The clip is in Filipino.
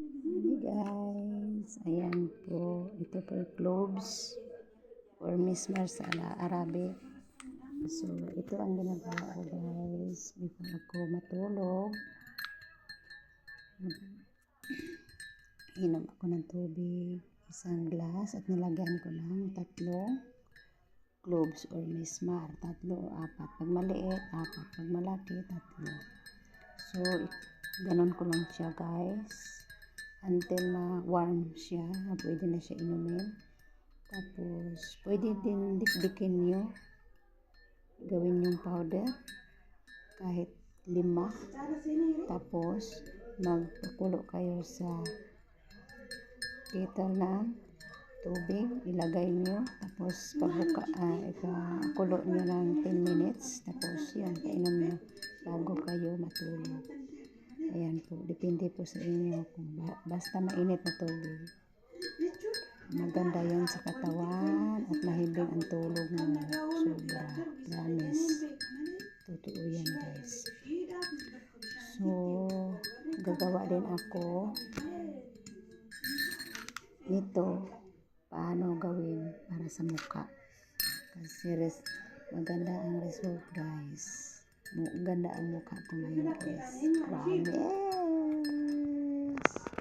Hey guys, ayan po, ito po yung cloves or mismar sa Arabic. So, ito ang ginagawa ko guys, before ako matulog. Inom ako ng tubig, isang glass, at nilagyan ko ng tatlong cloves or mismar. Tatlo o apat. Pag maliit, apat. Pag malaki, tatlo. So, ganon ko lang siya guys. Until na warm siya, pwede na siya inumin. Tapos, pwede din dikdikin nyo. Gawin yung powder. Kahit 5. Tapos, magpakulo kayo sa kettle ng tubig. Ilagay nyo. Tapos, ipakulo nyo ng 10 minutes. Tapos, yan, painom nyo bago kayo matulog. Ayan po, depende po sa inyo kung basta mainit na tubig. Maganda yan sa katawan at mahimbing ang tulog mo. Sobra, promise. Totoo yan guys. So, gagawa din ako nito paano gawin para sa mukha. Kasi maganda ang result guys. Maganda ang mukha ko ngayon guys. Promise.